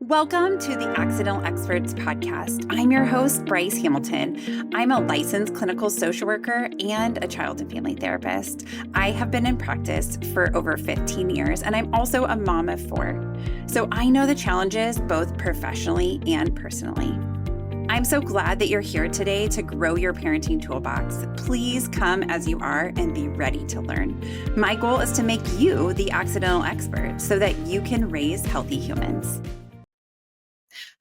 Welcome to the Accidental Experts podcast. I'm your host, Bryce Hamilton. I'm a licensed clinical social worker and a child and family therapist. I have been in practice for over 15 years, and I'm also a mom of 4. So I know the challenges both professionally and personally. I'm so glad that you're here today to grow your parenting toolbox. Please come as you are and be ready to learn. My goal is to make you the accidental expert so that you can raise healthy humans.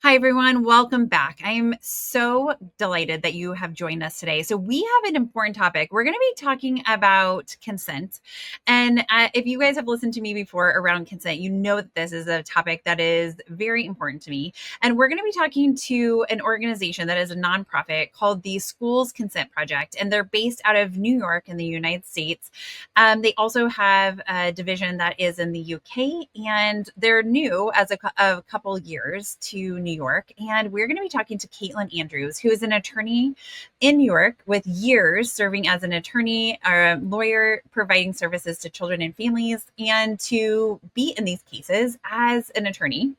Hi, everyone. Welcome back. I'm so delighted that you have joined us today. So we have an important topic. We're going to be talking about consent. And if you guys have listened to me before around consent, you know that this is a topic that is very important to me. And we're going to be talking to an organization that is a nonprofit called the Schools Consent Project. And they're based out of New York in the United States. They also have a division that is in the UK, and they're new as a couple years to New York. And we're going to be talking to Kaitlin Andrews, who is an attorney in New York with years serving as an attorney or a lawyer providing services to children and families, and to be in these cases as an attorney.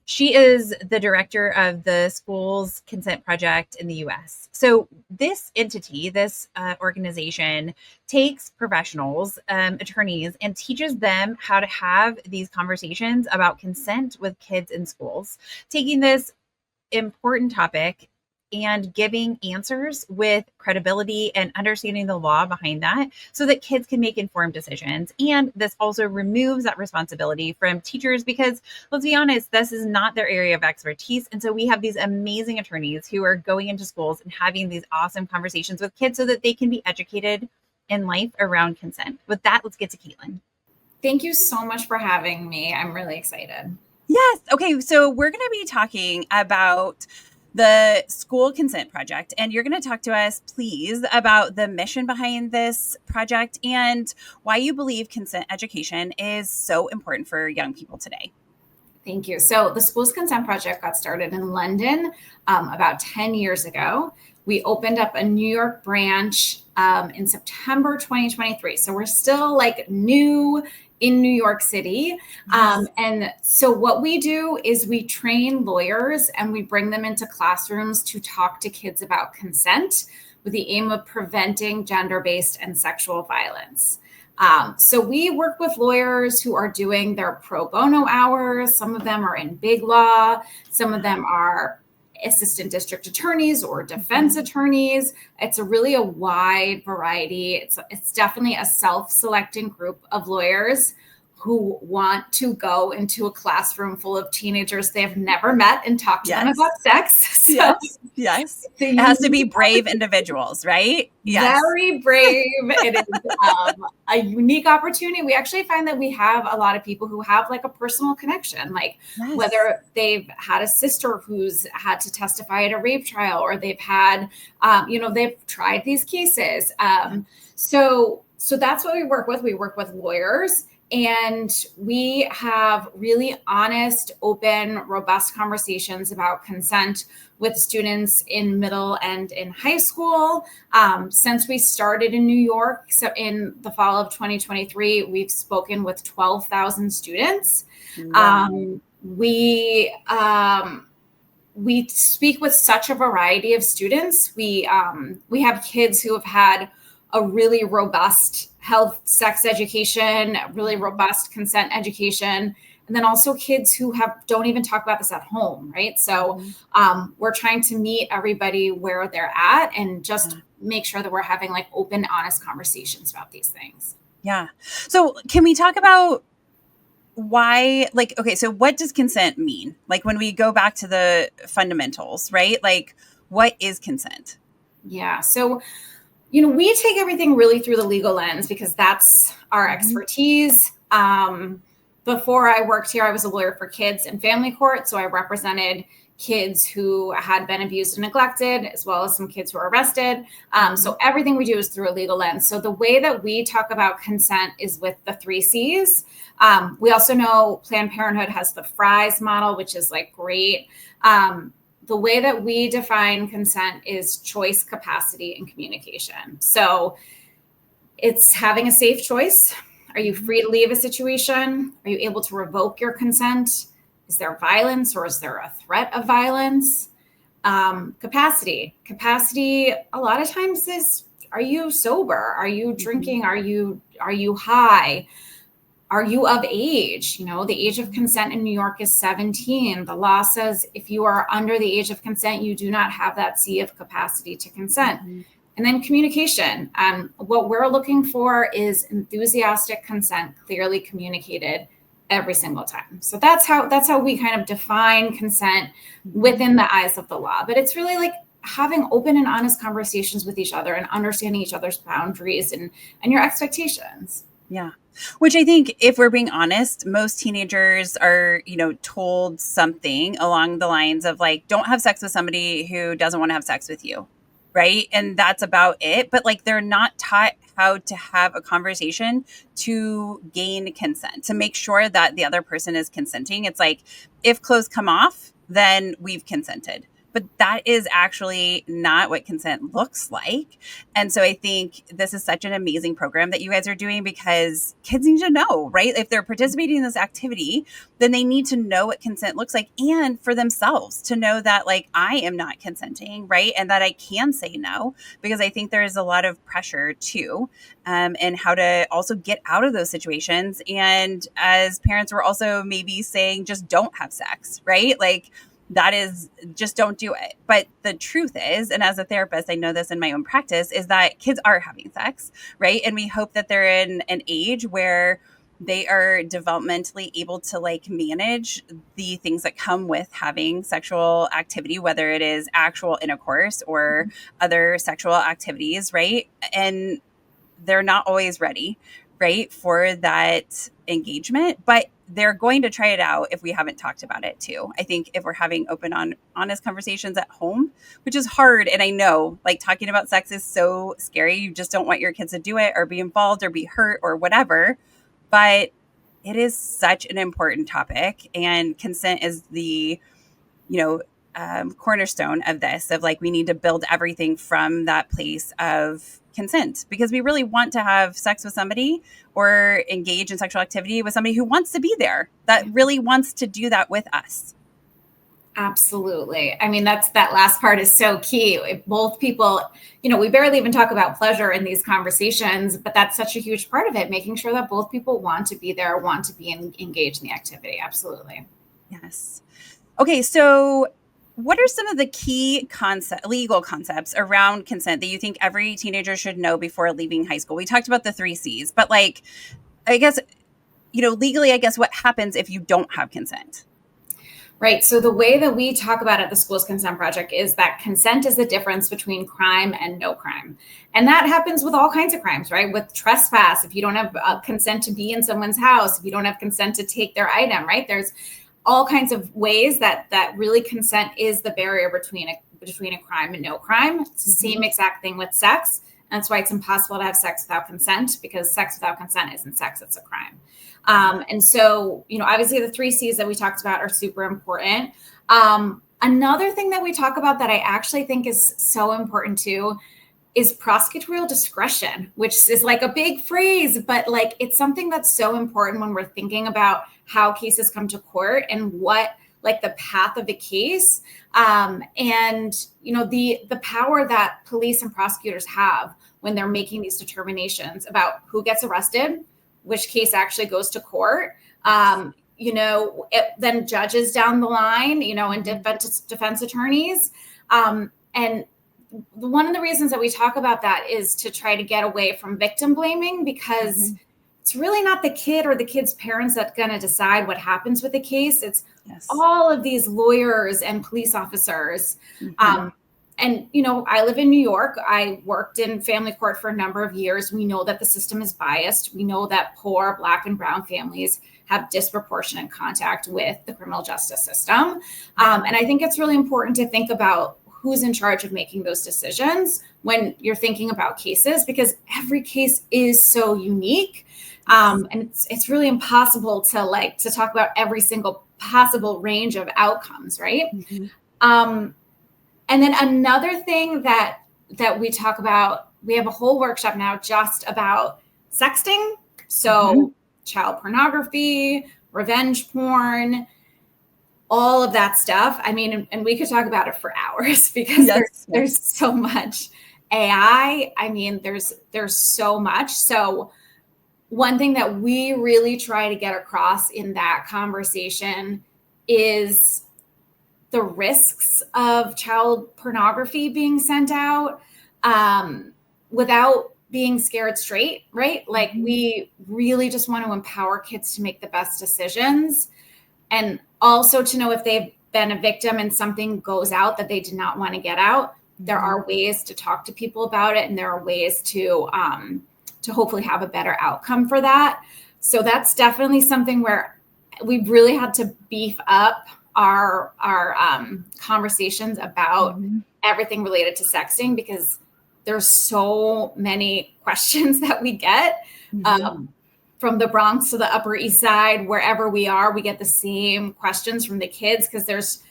She is the director of the Schools Consent Project in the US. So this entity, this organization, takes professionals, attorneys, and teaches them how to have these conversations about consent with kids in schools, taking this important topic and giving answers with credibility and understanding the law behind that so that kids can make informed decisions. And this also removes that responsibility from teachers because, let's be honest, this is not their area of expertise. And so we have these amazing attorneys who are going into schools and having these awesome conversations with kids so that they can be educated in life around consent. With that, let's get to Kaitlin. Thank you so much for having me. I'm really excited. Yes. Okay. So we're going to be talking about the School Consent Project. And you're going to talk to us, please, about the mission behind this project and why you believe consent education is so important for young people today. Thank you. So the Schools Consent Project got started in London about 10 years ago. We opened up a New York branch in September 2023. So we're still like new in New York City. Yes. And so what we do is we train lawyers and we bring them into classrooms to talk to kids about consent with the aim of preventing gender-based and sexual violence. So we work with lawyers who are doing their pro bono hours. Some of them are in big law. Some of them are assistant district attorneys or defense attorneys. It's really a wide variety. It's definitely a self-selecting group of lawyers who want to go into a classroom full of teenagers they have never met and talk to them about sex. So, yes. It has to be brave individuals, right? Yes. Very brave. It is a unique opportunity. We actually find that we have a lot of people who have like a personal connection, like whether they've had a sister who's had to testify at a rape trial, or they've had, they've tried these cases. So that's what we work with. We work with lawyers. And we have really honest, open, robust conversations about consent with students in middle and in high school. Since we started in New York, so in the fall of 2023, we've spoken with 12,000 students. Wow. We speak with such a variety of students. We have kids who have had a really robust health, sex education, really robust consent education, and then also kids who don't even talk about this at home, right? So we're trying to meet everybody where they're at and just make sure that we're having like open, honest conversations about these things. Yeah. So can we talk about why, so what does consent mean? Like when we go back to the fundamentals, right? Like what is consent? Yeah. So we take everything really through the legal lens because that's our expertise. Before I worked here, I was a lawyer for kids and family court. So I represented kids who had been abused and neglected, as well as some kids who were arrested. So everything we do is through a legal lens. So the way that we talk about consent is with the 3 C's. We also know Planned Parenthood has the FRIES model, which is like great. The way that we define consent is choice, capacity, and communication. So it's having a safe choice. Are you free to leave a situation? Are you able to revoke your consent? Is there violence or is there a threat of violence? Capacity a lot of times is, are you sober? Are you drinking? Are you high? Are you of age? The age of consent in New York is 17. The law says if you are under the age of consent, you do not have that C of capacity to consent. And then communication. What we're looking for is enthusiastic consent, clearly communicated every single time. So that's how we kind of define consent within the eyes of the law. But it's really like having open and honest conversations with each other and understanding each other's boundaries and your expectations. Yeah. Which I think, if we're being honest, most teenagers are, told something along the lines of like, don't have sex with somebody who doesn't want to have sex with you. Right. And that's about it. But like, they're not taught how to have a conversation to gain consent, to make sure that the other person is consenting. It's like, if clothes come off, then we've consented. But that is actually not what consent looks like. And so I think this is such an amazing program that you guys are doing, because kids need to know, right? If they're participating in this activity, then they need to know what consent looks like, and for themselves to know that like, I am not consenting, right? And that I can say no, because I think there is a lot of pressure too, and how to also get out of those situations. And as parents, we're also maybe saying, just don't have sex, right? Like, that is, just don't do it. But the truth is, and as a therapist, I know this in my own practice, is that kids are having sex, right? And we hope that they're in an age where they are developmentally able to like manage the things that come with having sexual activity, whether it is actual intercourse or other sexual activities, right? And they're not always ready, right, for that engagement, but they're going to try it out if we haven't talked about it too. I think if we're having open, honest conversations at home, which is hard. And I know like talking about sex is so scary. You just don't want your kids to do it or be involved or be hurt or whatever. But it is such an important topic, and consent is the, cornerstone of this, of like, we need to build everything from that place of consent, because we really want to have sex with somebody or engage in sexual activity with somebody who wants to be there, that really wants to do that with us. Absolutely. I mean, that last part is so key. If both people, we barely even talk about pleasure in these conversations, but that's such a huge part of it, making sure that both people want to be there, want to be engaged in the activity. Absolutely. Yes. Okay. So what are some of the key legal concepts around consent that you think every teenager should know before leaving high school? We talked about the 3 C's, but like, I guess, legally, I guess, what happens if you don't have consent? Right. So the way that we talk about it at the School's Consent Project is that consent is the difference between crime and no crime. And that happens with all kinds of crimes, right? With trespass, if you don't have consent to be in someone's house, if you don't have consent to take their item, right? There's all kinds of ways that really consent is the barrier between a crime and no crime. It's the same exact thing with sex. And that's why it's impossible to have sex without consent, because sex without consent isn't sex, it's a crime. And so, obviously the 3 C's that we talked about are super important. Another thing that we talk about that I actually think is so important too is prosecutorial discretion, which is like a big phrase, but like, it's something that's so important when we're thinking about how cases come to court and what like the path of the case. And, the power that police and prosecutors have when they're making these determinations about who gets arrested, which case actually goes to court, then judges down the line, and defense attorneys. And one of the reasons that we talk about that is to try to get away from victim blaming, because it's really not the kid or the kid's parents that's going to decide what happens with the case. It's all of these lawyers and police officers. And, I live in New York. I worked in family court for a number of years. We know that the system is biased. We know that poor Black and brown families have disproportionate contact with the criminal justice system. And I think it's really important to think about who's in charge of making those decisions when you're thinking about cases, because every case is so unique. And it's really impossible to talk about every single possible range of outcomes, right? And then another thing that we talk about, we have a whole workshop now just about sexting. So child pornography, revenge porn. all of that stuff. I mean, and we could talk about it for hours because there's so much. AI, I mean, there's so much. So one thing that we really try to get across in that conversation is the risks of child pornography being sent out without being scared straight, right? Like we really just want to empower kids to make the best decisions, and also to know if they've been a victim and something goes out that they did not want to get out. There are ways to talk to people about it, and there are ways to hopefully have a better outcome for that. So that's definitely something where we've really had to beef up our conversations about everything related to sexting, because there's so many questions that we get from the Bronx to the Upper East Side, wherever we are, we get the same questions from the kids, because there's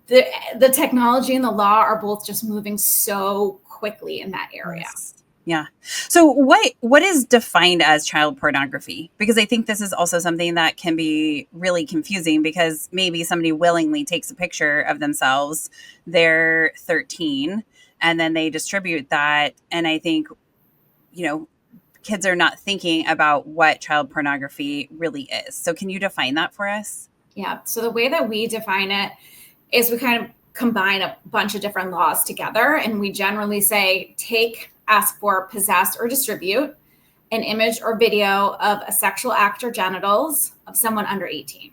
the technology and the law are both just moving so quickly in that area. Yes. Yeah. So what is defined as child pornography? Because I think this is also something that can be really confusing, because maybe somebody willingly takes a picture of themselves, they're 13, and then they distribute that. And I think, kids are not thinking about what child pornography really is. So can you define that for us? Yeah. So the way that we define it is we kind of combine a bunch of different laws together. And we generally say, ask for, possess, or distribute an image or video of a sexual act or genitals of someone under 18.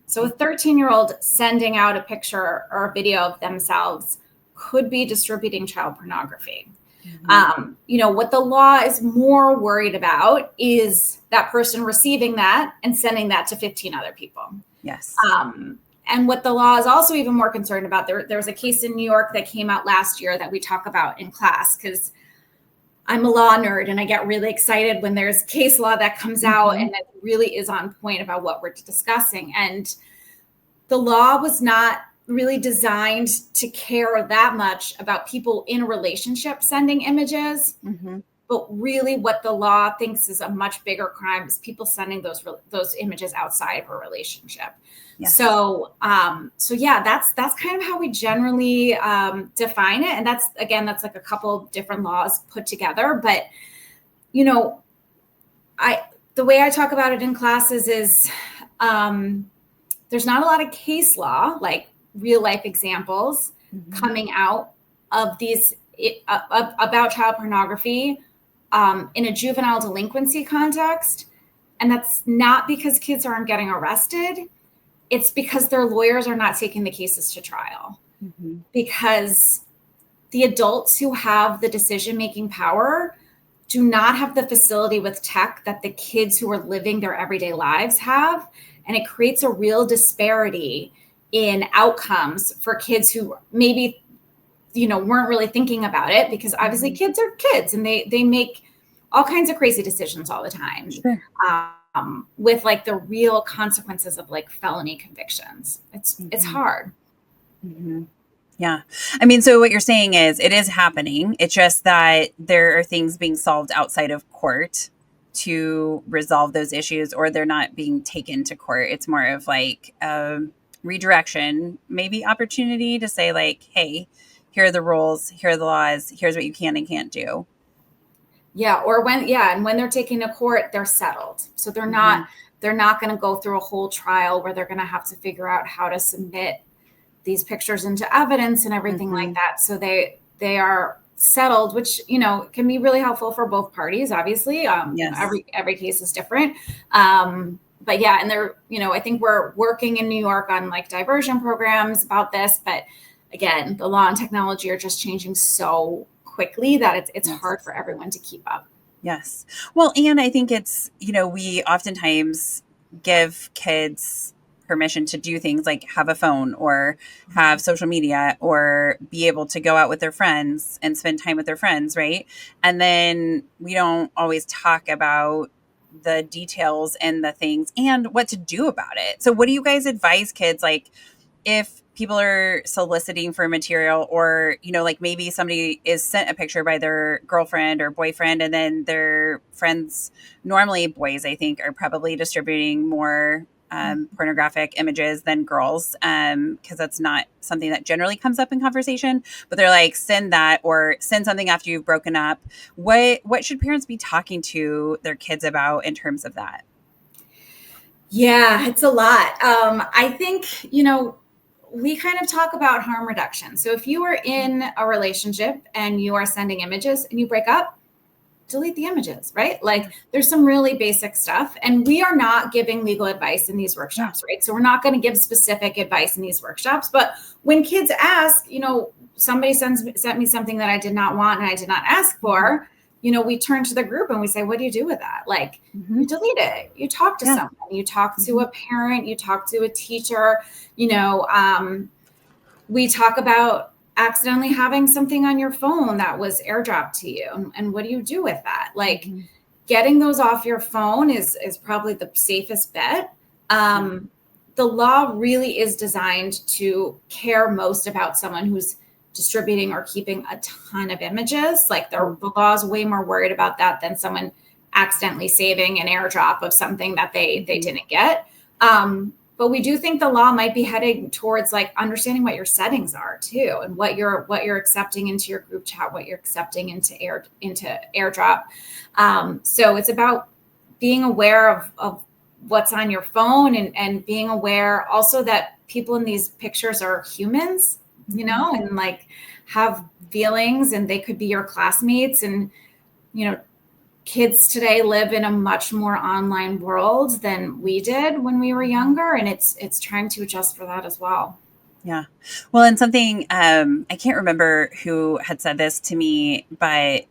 So a 13-year-old sending out a picture or a video of themselves could be distributing child pornography. What the law is more worried about is that person receiving that and sending that to 15 other people. Yes. And what the law is also even more concerned about, there was a case in New York that came out last year that we talk about in class, because I'm a law nerd and I get really excited when there's case law that comes out and that really is on point about what we're discussing. And the law was not really designed to care that much about people in a relationship sending images. But really what the law thinks is a much bigger crime is people sending those images outside of a relationship. Yes. So that's kind of how we generally define it. And that's like a couple different laws put together. But, the way I talk about it in classes is there's not a lot of case law, like real life examples coming out of these about child pornography in a juvenile delinquency context. And that's not because kids aren't getting arrested. It's because their lawyers are not taking the cases to trial, because the adults who have the decision-making power do not have the facility with tech that the kids who are living their everyday lives have. And it creates a real disparity in outcomes for kids who maybe, weren't really thinking about it, because obviously kids are kids and they make all kinds of crazy decisions all the time. Sure. With like the real consequences of like felony convictions. It's hard. Yeah. I mean, so what you're saying is it is happening. It's just that there are things being solved outside of court to resolve those issues, or they're not being taken to court. It's more of like redirection, maybe opportunity to say like, hey, here are the rules, here are the laws, here's what you can and can't do. Yeah. Or when they're taken to court, they're settled. So they're not going to go through a whole trial where they're going to have to figure out how to submit these pictures into evidence and everything like that. So they are settled, which, can be really helpful for both parties, obviously. Yes. Every case is different. But yeah, and they're, I think we're working in New York on like diversion programs about this, but again, the law and technology are just changing so quickly that it's hard for everyone to keep up. Yes. Well, and I think it's, we oftentimes give kids permission to do things like have a phone or have social media or be able to go out with their friends and spend time with their friends, right? And then we don't always talk about the details and the things and what to do about it. So what do you guys advise kids, like if people are soliciting for material, or, like maybe somebody is sent a picture by their girlfriend or boyfriend, and then their friends, normally boys, I think, are probably distributing more pornographic images than girls, because that's not something that generally comes up in conversation. But they're like, send that or send something after you've broken up. What should parents be talking to their kids about in terms of that? Yeah, it's a lot. I think, we kind of talk about harm reduction. So if you are in a relationship and you are sending images and you break up, delete the images, right? Like there's some really basic stuff, and we are not giving legal advice in these workshops, right? So we're not going to give specific advice in these workshops, but when kids ask, somebody sent me something that I did not want and I did not ask for, we turn to the group and we say, what do you do with that? Like you delete it, you talk to someone, you talk to a parent, you talk to a teacher, we talk about accidentally having something on your phone that was airdropped to you. And what do you do with that? Like getting those off your phone is probably the safest bet. The law really is designed to care most about someone who's distributing or keeping a ton of images. Like the law is way more worried about that than someone accidentally saving an airdrop of something that they didn't get. But we do think the law might be heading towards like understanding what your settings are too, and what you're accepting into your group chat, what you're accepting into airdrop. So it's about being aware of what's on your phone, and being aware also that people in these pictures are humans, and like have feelings, and they could be your classmates, and kids today live in a much more online world than we did when we were younger. And it's trying to adjust for that as well. Yeah. Well, and something, I can't remember who had said this to me, but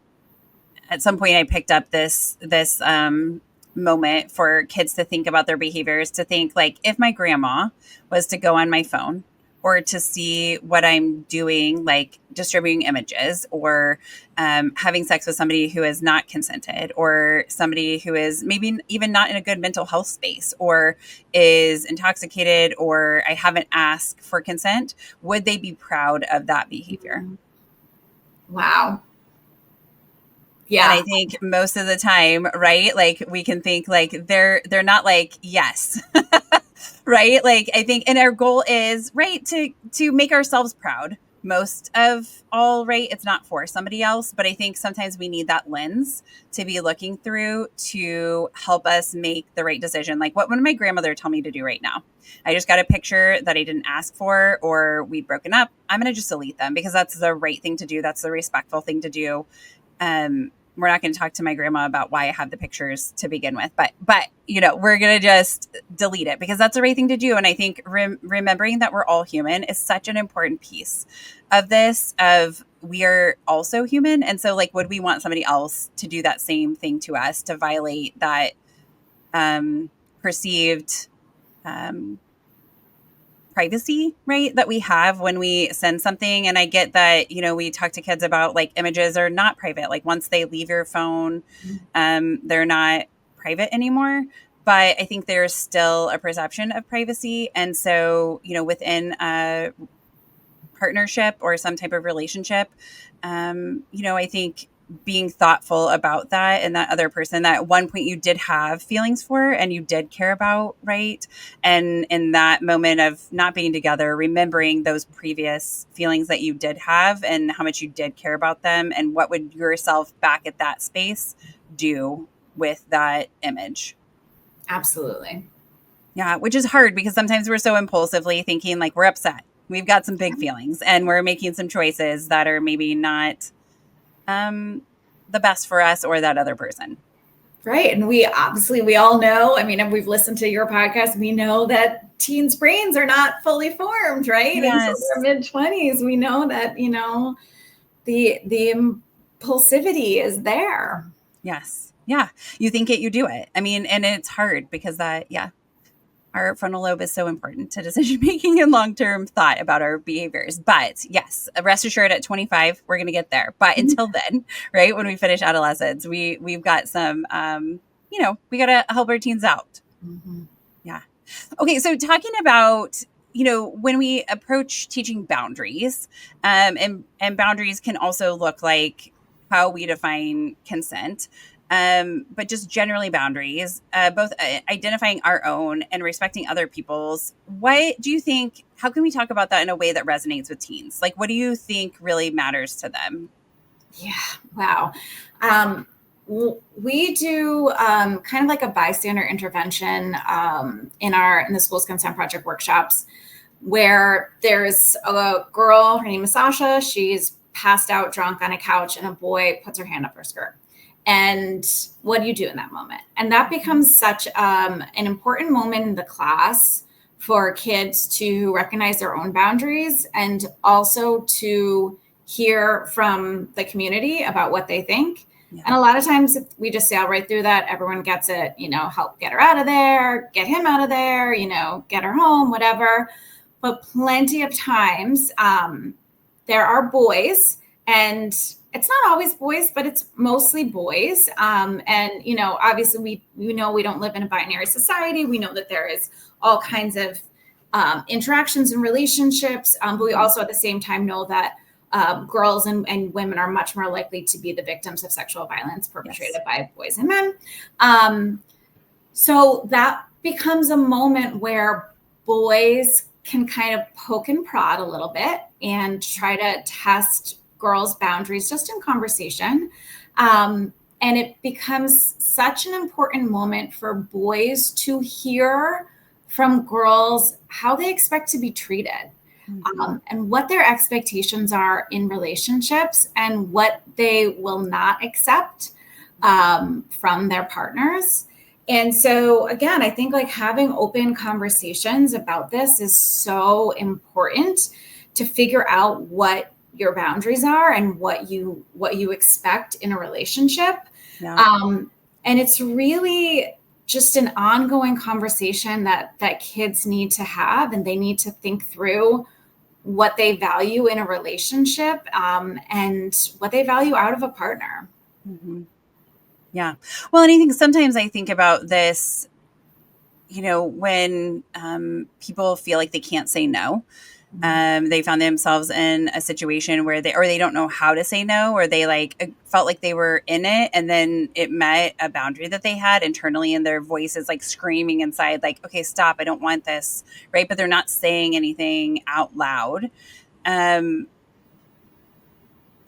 at some point I picked up this moment for kids to think about their behaviors, to think like, if my grandma was to go on my phone or to see what I'm doing, like distributing images or having sex with somebody who is not consented, or somebody who is maybe even not in a good mental health space, or is intoxicated, or I haven't asked for consent, would they be proud of that behavior? Wow. Yeah. And I think most of the time, right, like we can think like they're not like, yes. Right. Like I think, and our goal is right to make ourselves proud most of all, right. It's not for somebody else, but I think sometimes we need that lens to be looking through to help us make the right decision. Like what would my grandmother tell me to do right now? I just got a picture that I didn't ask for, or we've broken up. I'm going to just delete them because that's the right thing to do. That's the respectful thing to do. We're not going to talk to my grandma about why I have the pictures to begin with, but we're going to just delete it because that's the right thing to do. And I think remembering that we're all human is such an important piece of this, of we are also human. And so like, would we want somebody else to do that same thing to us, to violate that perceived privacy, right, that we have when we send something? And I get that, we talk to kids about like images are not private. Like once they leave your phone, they're not private anymore. But I think there's still a perception of privacy. And so, within a partnership or some type of relationship, I think being thoughtful about that, and that other person that at one point you did have feelings for and you did care about, right? And in that moment of not being together, remembering those previous feelings that you did have and how much you did care about them, and what would yourself back at that space do with that image. Absolutely. Yeah, which is hard because sometimes we're so impulsively thinking like we're upset. We've got some big feelings and we're making some choices that are maybe not the best for us or that other person. Right. And we all know, I mean, we've listened to your podcast. We know that teens' brains are not fully formed, right? Yes. Until their mid-20s. We know that, the impulsivity is there. Yes. Yeah. You think it, you do it. I mean, and it's hard because our frontal lobe is so important to decision making and long-term thought about our behaviors. But yes, rest assured at 25, we're going to get there. But until then, right, when we finish adolescence, we've got some, we got to help our teens out. Mm-hmm. Yeah. Okay. So talking about, when we approach teaching boundaries, and boundaries can also look like how we define consent. but just generally boundaries, both identifying our own and respecting other people's. What do you think? How can we talk about that in a way that resonates with teens? Like, what do you think really matters to them? Yeah. Wow. We do kind of like a bystander intervention in the schools consent project workshops, where there's a girl, her name is Sasha. She's passed out drunk on a couch, and a boy puts her hand up her skirt. And what do you do in that moment? And that becomes such an important moment in the class for kids to recognize their own boundaries, and also to hear from the community about what they think. Yeah. And a lot of times we just sail right through that. Everyone gets it, help get her out of there, get him out of there, get her home, whatever. But plenty of times there are boys, and it's not always boys, but it's mostly boys. And, obviously we know we don't live in a binary society. We know that there is all kinds of interactions and relationships. But we also at the same time know that girls and women are much more likely to be the victims of sexual violence perpetrated by boys and men. So that becomes a moment where boys can kind of poke and prod a little bit and try to test girls' boundaries just in conversation. And it becomes such an important moment for boys to hear from girls how they expect to be treated. And what their expectations are in relationships, and what they will not accept from their partners. And so again, I think like having open conversations about this is so important to figure out what your boundaries are and what you expect in a relationship. Yeah. And it's really just an ongoing conversation that kids need to have, and they need to think through what they value in a relationship and what they value out of a partner. Mm-hmm. Yeah. Well, and I think sometimes I think about this, when people feel like they can't say no. They found themselves in a situation where they don't know how to say no, or they felt like they were in it, and then it met a boundary that they had internally, and their voice is like screaming inside, like, okay, stop, I don't want this. Right. But they're not saying anything out loud. I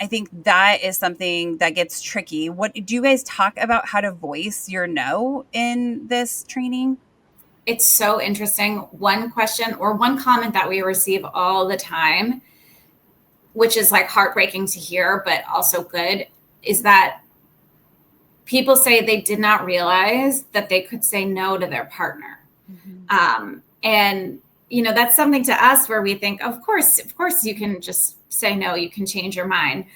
think that is something that gets tricky. What do you guys talk about how to voice your no in this training? It's so interesting. One question or one comment that we receive all the time, which is like heartbreaking to hear, but also good, is that people say they did not realize that they could say no to their partner. Mm-hmm. And, that's something to us where we think, of course you can just say no, you can change your mind.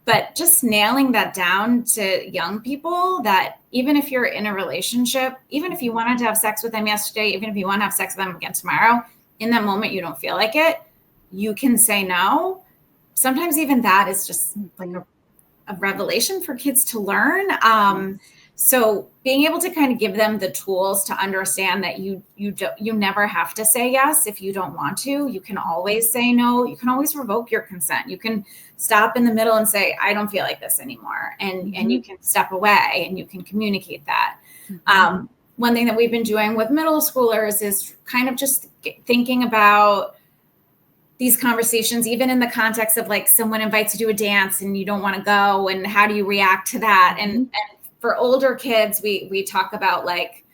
But just nailing that down to young people, that even if you're in a relationship, even if you wanted to have sex with them yesterday, even if you want to have sex with them again tomorrow, in that moment you don't feel like it, you can say no. Sometimes even that is just like a revelation for kids to learn. So being able to kind of give them the tools to understand that you never have to say yes if you don't want to. You can always say no. You can always revoke your consent. You can stop in the middle and say, I don't feel like this anymore. And you can step away and you can communicate that. Mm-hmm. One thing that we've been doing with middle schoolers is kind of just thinking about these conversations, even in the context of like someone invites you to a dance and you don't want to go, and how do you react to that? Mm-hmm. And for older kids, we talk about like,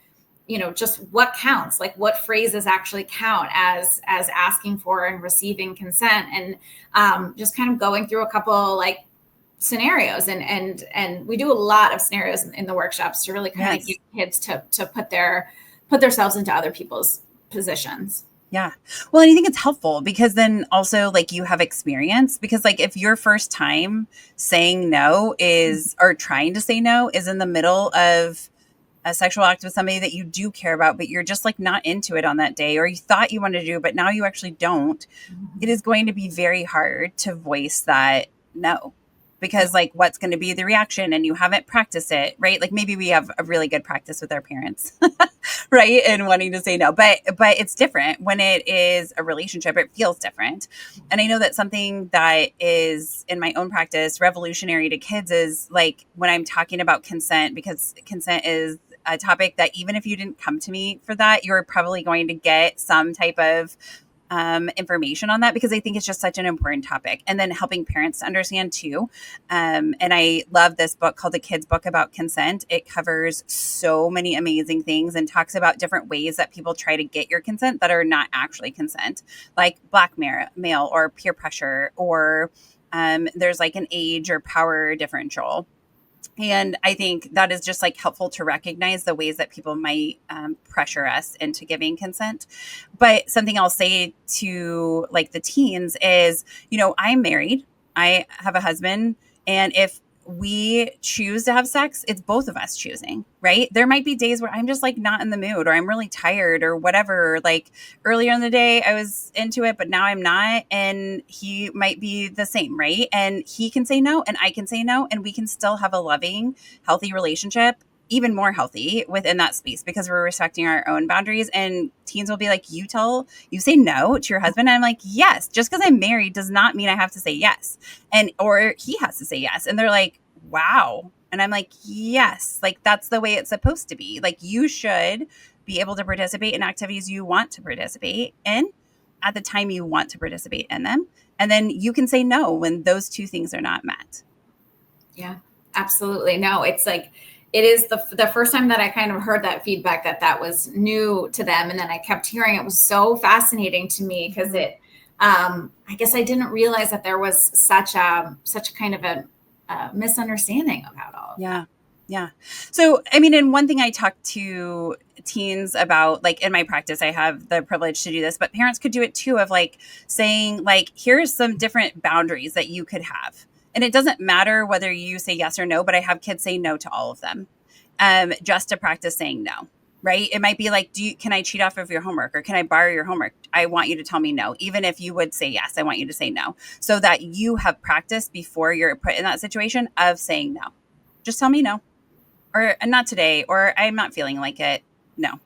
just what counts, like what phrases actually count as asking for and receiving consent, and just kind of going through a couple like scenarios, and we do a lot of scenarios in the workshops to really kind of get kids to put themselves into other people's positions. Yeah. Well, and I think it's helpful because then also like you have experience, because like if your first time saying no or trying to say no is in the middle of a sexual act with somebody that you do care about, but you're just like not into it on that day, or you thought you wanted to do, but now you actually don't, it is going to be very hard to voice that no. because like what's going to be the reaction and you haven't practiced it, right? Like maybe we have a really good practice with our parents, right? And wanting to say no, but it's different when it is a relationship. It feels different. And I know that something that is in my own practice revolutionary to kids is like when I'm talking about consent, because consent is a topic that even if you didn't come to me for that, you're probably going to get some type of information on that, because I think it's just such an important topic. And then helping parents to understand too. And I love this book called The Kids Book About Consent. It covers so many amazing things and talks about different ways that people try to get your consent that are not actually consent, like blackmail or peer pressure, or there's like an age or power differential. And I think that is just like helpful to recognize the ways that people might pressure us into giving consent. But something I'll say to like the teens is, I'm married, I have a husband, and if we choose to have sex, it's both of us choosing, right? There might be days where I'm just like not in the mood, or I'm really tired or whatever. Like earlier in the day, I was into it, but now I'm not. And he might be the same, right? And he can say no and I can say no, and we can still have a loving, healthy relationship, even more healthy within that space, because we're respecting our own boundaries. And teens will be like, you say no to your husband. And I'm like, yes, just because I'm married does not mean I have to say yes. Or he has to say yes. And they're like, wow. And I'm like, yes, like that's the way it's supposed to be. Like you should be able to participate in activities you want to participate in at the time you want to participate in them. And then you can say no when those two things are not met. Yeah, absolutely. No, it's like, it is the first time that I kind of heard that feedback that was new to them. And then I kept hearing it. Was so fascinating to me because I guess I didn't realize that there was such a kind of a misunderstanding about all of that. Yeah. So, I mean, and one thing I talk to teens about, like in my practice, I have the privilege to do this, but parents could do it too, of like saying like, here's some different boundaries that you could have. And it doesn't matter whether you say yes or no, but I have kids say no to all of them, just to practice saying no, right? It might be like, can I cheat off of your homework, or can I borrow your homework? I want you to tell me no. Even if you would say yes, I want you to say no, so that you have practiced before you're put in that situation of saying no. Just tell me no, or not today, or I'm not feeling like it. No.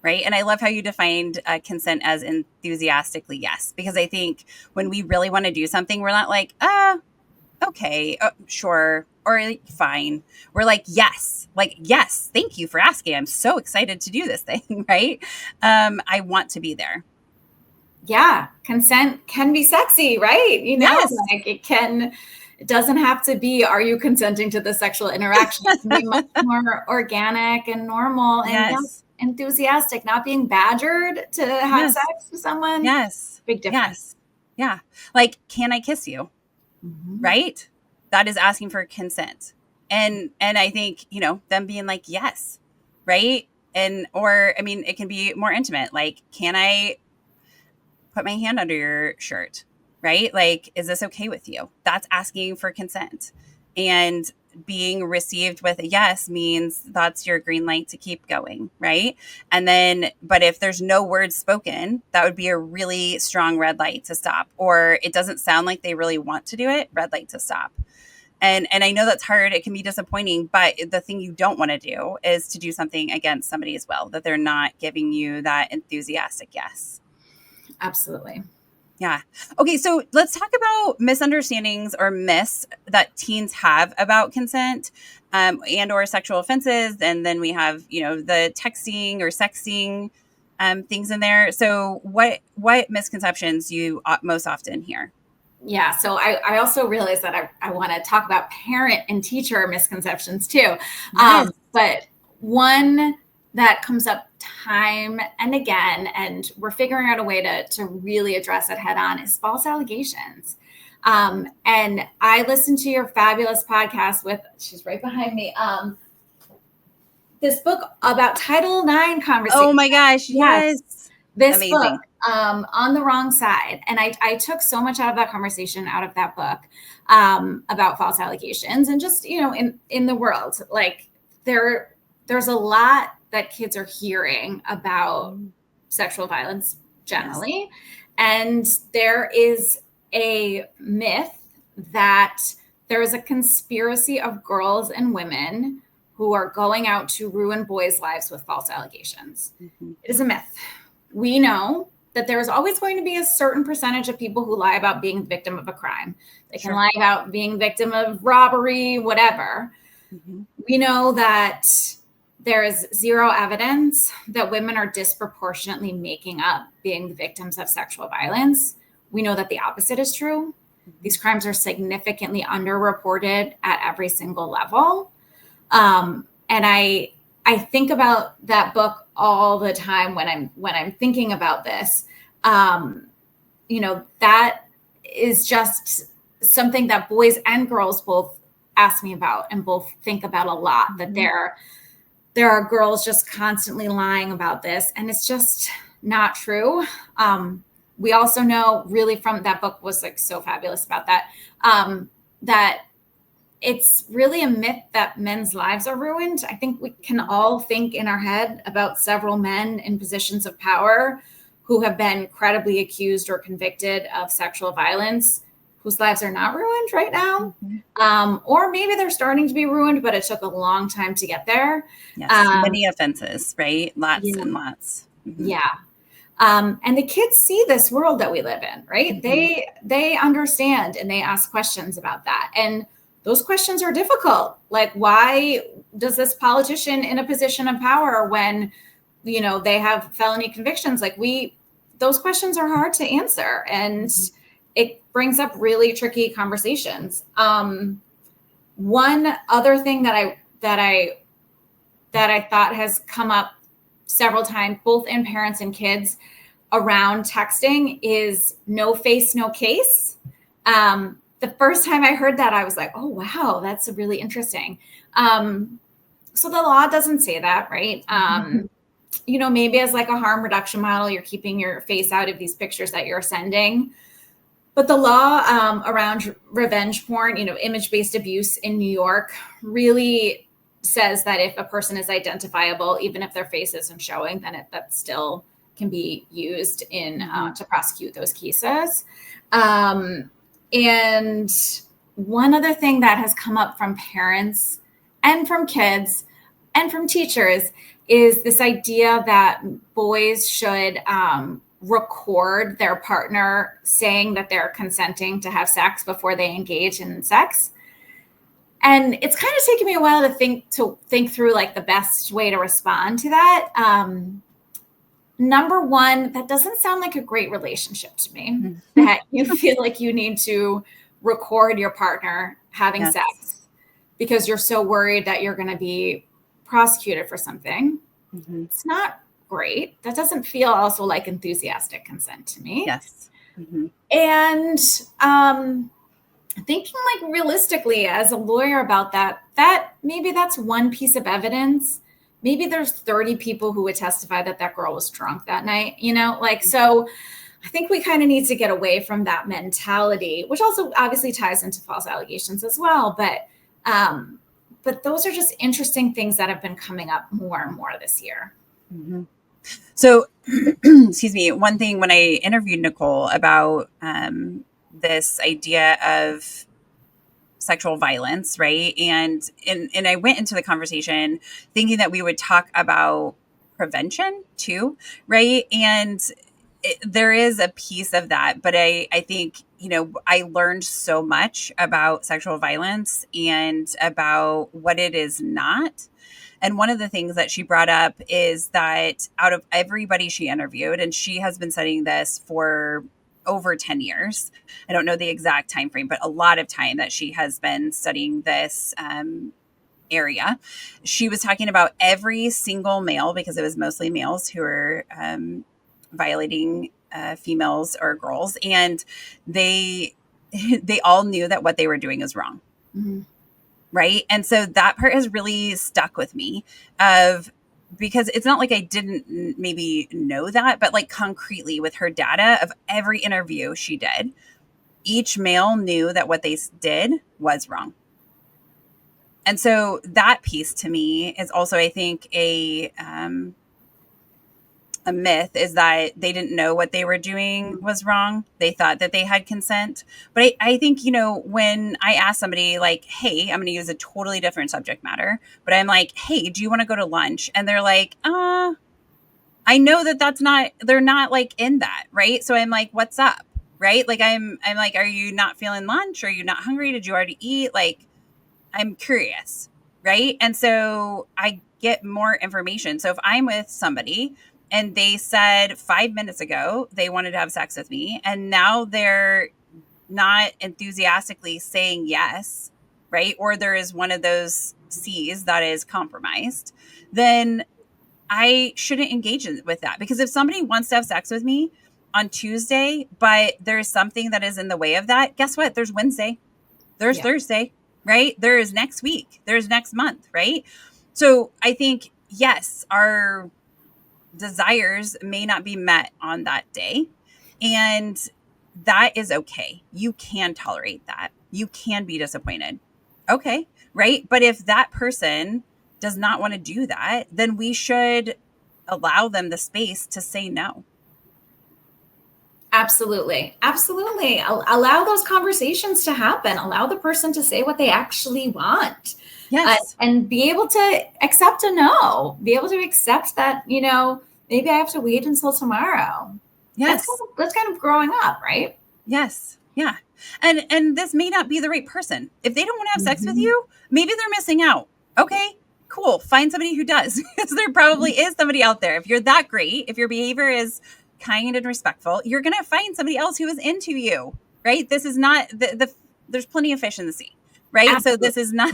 Right. And I love how you defined consent as enthusiastically yes, because I think when we really want to do something, we're not like, okay, sure, or like, fine. We're like, yes, thank you for asking. I'm so excited to do this thing, right? I want to be there. Yeah, consent can be sexy, right? Yes. Like it doesn't have to be, are you consenting to the sexual interaction? It can be much more organic and normal and enthusiastic, not being badgered to have sex with someone. Yes. Big difference. Yeah. Like, can I kiss you? Mm-hmm. Right? That is asking for consent. And I think, them being like, yes. Right. Or it can be more intimate. Like, can I put my hand under your shirt? Right? Like, is this okay with you? That's asking for consent. And being received with a yes means that's your green light to keep going. Right. And then, but if there's no words spoken, that would be a really strong red light to stop. Or it doesn't sound like they really want to do it, red light to stop. And I know that's hard. It can be disappointing, but the thing you don't want to do is to do something against somebody as well, that they're not giving you that enthusiastic yes. Absolutely. Yeah. Okay. So let's talk about misunderstandings or myths that teens have about consent and or sexual offenses. And then we have, the texting or sexting things in there. So what misconceptions you most often hear? Yeah. So I also realized that I want to talk about parent and teacher misconceptions too. Yes. But one that comes up time and again, and we're figuring out a way to really address it head on, is false allegations. And I listened to your fabulous podcast with, she's right behind me, this book about Title IX conversation. Oh my gosh. Yes. This amazing book, On the Wrong Side. And I took so much out of that conversation, out of that book, about false allegations and just, in the world, like there's a lot that kids are hearing about sexual violence generally. Yes. And there is a myth that there is a conspiracy of girls and women who are going out to ruin boys' lives with false allegations. Mm-hmm. It is a myth. We know that there is always going to be a certain percentage of people who lie about being the victim of a crime. They can lie about being victim of robbery, whatever. Mm-hmm. We know that there is zero evidence that women are disproportionately making up being the victims of sexual violence. We know that the opposite is true. These crimes are significantly underreported at every single level. And I think about that book all the time when I'm thinking about this. That is just something that boys and girls both ask me about and both think about a lot, that there are girls just constantly lying about this, and it's just not true. We also know, really, from that book was like so fabulous about that, that it's really a myth that men's lives are ruined. I think we can all think in our head about several men in positions of power who have been credibly accused or convicted of sexual violence, whose lives are not ruined right now. Mm-hmm. Or maybe they're starting to be ruined, but it took a long time to get there. Yes, many offenses, right? Lots and lots. Mm-hmm. Yeah. And the kids see this world that we live in, right? Mm-hmm. They understand, and they ask questions about that. And those questions are difficult. Like, why does this politician in a position of power, when, they have felony convictions, those questions are hard to answer. And mm-hmm. it brings up really tricky conversations. One other thing that I thought has come up several times, both in parents and kids, around texting is no face, no case. The first time I heard that, I was like, oh, wow, that's really interesting. So the law doesn't say that, right? Maybe as like a harm reduction model, you're keeping your face out of these pictures that you're sending. But the law around revenge porn, image-based abuse in New York, really says that if a person is identifiable, even if their face isn't showing, then that still can be used to prosecute those cases. And one other thing that has come up from parents and from kids and from teachers is this idea that boys should record their partner saying that they're consenting to have sex before they engage in sex. And it's kind of taken me a while to think through like the best way to respond to that. Number one, that doesn't sound like a great relationship to me, mm-hmm. that you feel like you need to record your partner having sex because you're so worried that you're going to be prosecuted for something. Mm-hmm. It's not great. That doesn't feel also like enthusiastic consent to me. Yes. Mm-hmm. And thinking like realistically as a lawyer about that maybe that's one piece of evidence. Maybe there's 30 people who would testify that girl was drunk that night, so I think we kind of need to get away from that mentality, which also obviously ties into false allegations as well. But those are just interesting things that have been coming up more and more this year. Mm-hmm. So, excuse me, one thing when I interviewed Nicole about this idea of sexual violence, right? And I went into the conversation thinking that we would talk about prevention too, right? And there is a piece of that, but I think, I learned so much about sexual violence and about what it is not. And one of the things that she brought up is that out of everybody she interviewed, and she has been studying this for over 10 years. I don't know the exact time frame, but a lot of time that she has been studying this area. She was talking about every single male, because it was mostly males who were violating females or girls, and they all knew that what they were doing is wrong. Mm-hmm. Right. And so that part has really stuck with me because it's not like I didn't maybe know that, but like concretely with her data of every interview she did, each male knew that what they did was wrong. And so that piece to me is also, I think, a myth is that they didn't know what they were doing was wrong. They thought that they had consent. But I think, when I ask somebody like, hey, I'm going to use a totally different subject matter, but I'm like, hey, do you want to go to lunch? And they're like, I know they're not like in that. Right. So I'm like, what's up? Right. Like, I'm like, are you not feeling lunch? Are you not hungry? Did you already eat? Like, I'm curious. Right. And so I get more information. So if I'm with somebody and they said 5 minutes ago they wanted to have sex with me, and now they're not enthusiastically saying yes, right? Or there is one of those C's that is compromised, then I shouldn't engage with that. Because if somebody wants to have sex with me on Tuesday, but there's something that is in the way of that, guess what? There's Wednesday, there's Thursday, right? There is next week, there's next month, right? So I think, yes, our desires may not be met on that day. And that is okay. You can tolerate that. You can be disappointed. Okay. Right. But if that person does not want to do that, then we should allow them the space to say no. Absolutely. Absolutely. Allow those conversations to happen. Allow the person to say what they actually want. Yes. And be able to accept a no, be able to accept that, maybe I have to wait until tomorrow. Yes. That's kind of growing up, right? Yes. Yeah. And this may not be the right person. If they don't want to have sex with you, maybe they're missing out. Okay, cool. Find somebody who does. Because there probably is somebody out there. If you're that great, if your behavior is kind and respectful, you're going to find somebody else who is into you, right? This is not there's plenty of fish in the sea, right? Absolutely. So this is not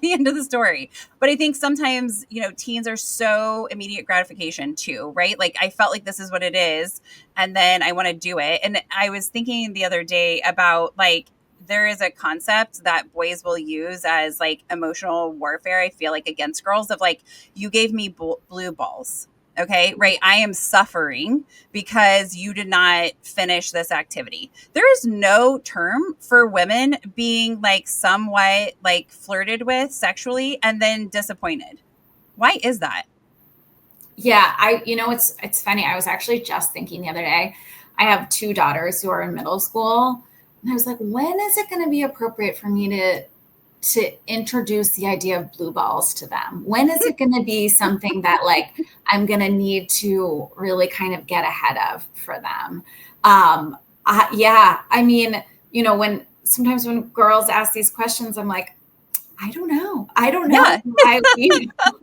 the end of the story. But I think sometimes, teens are so immediate gratification too, right? Like, I felt like this is what it is, and then I want to do it. And I was thinking the other day about, like, there is a concept that boys will use as like emotional warfare, I feel like, against girls, of like, you gave me blue balls. Okay, right. I am suffering because you did not finish this activity. There is no term for women being like somewhat like flirted with sexually and then disappointed. Why is that? Yeah, it's funny. I was actually just thinking the other day, I have 2 daughters who are in middle school. And I was like, when is it going to be appropriate for me to introduce the idea of blue balls to them? When is it going to be something that, like, I'm going to need to really kind of get ahead of for them? When girls ask these questions, I'm like, I don't know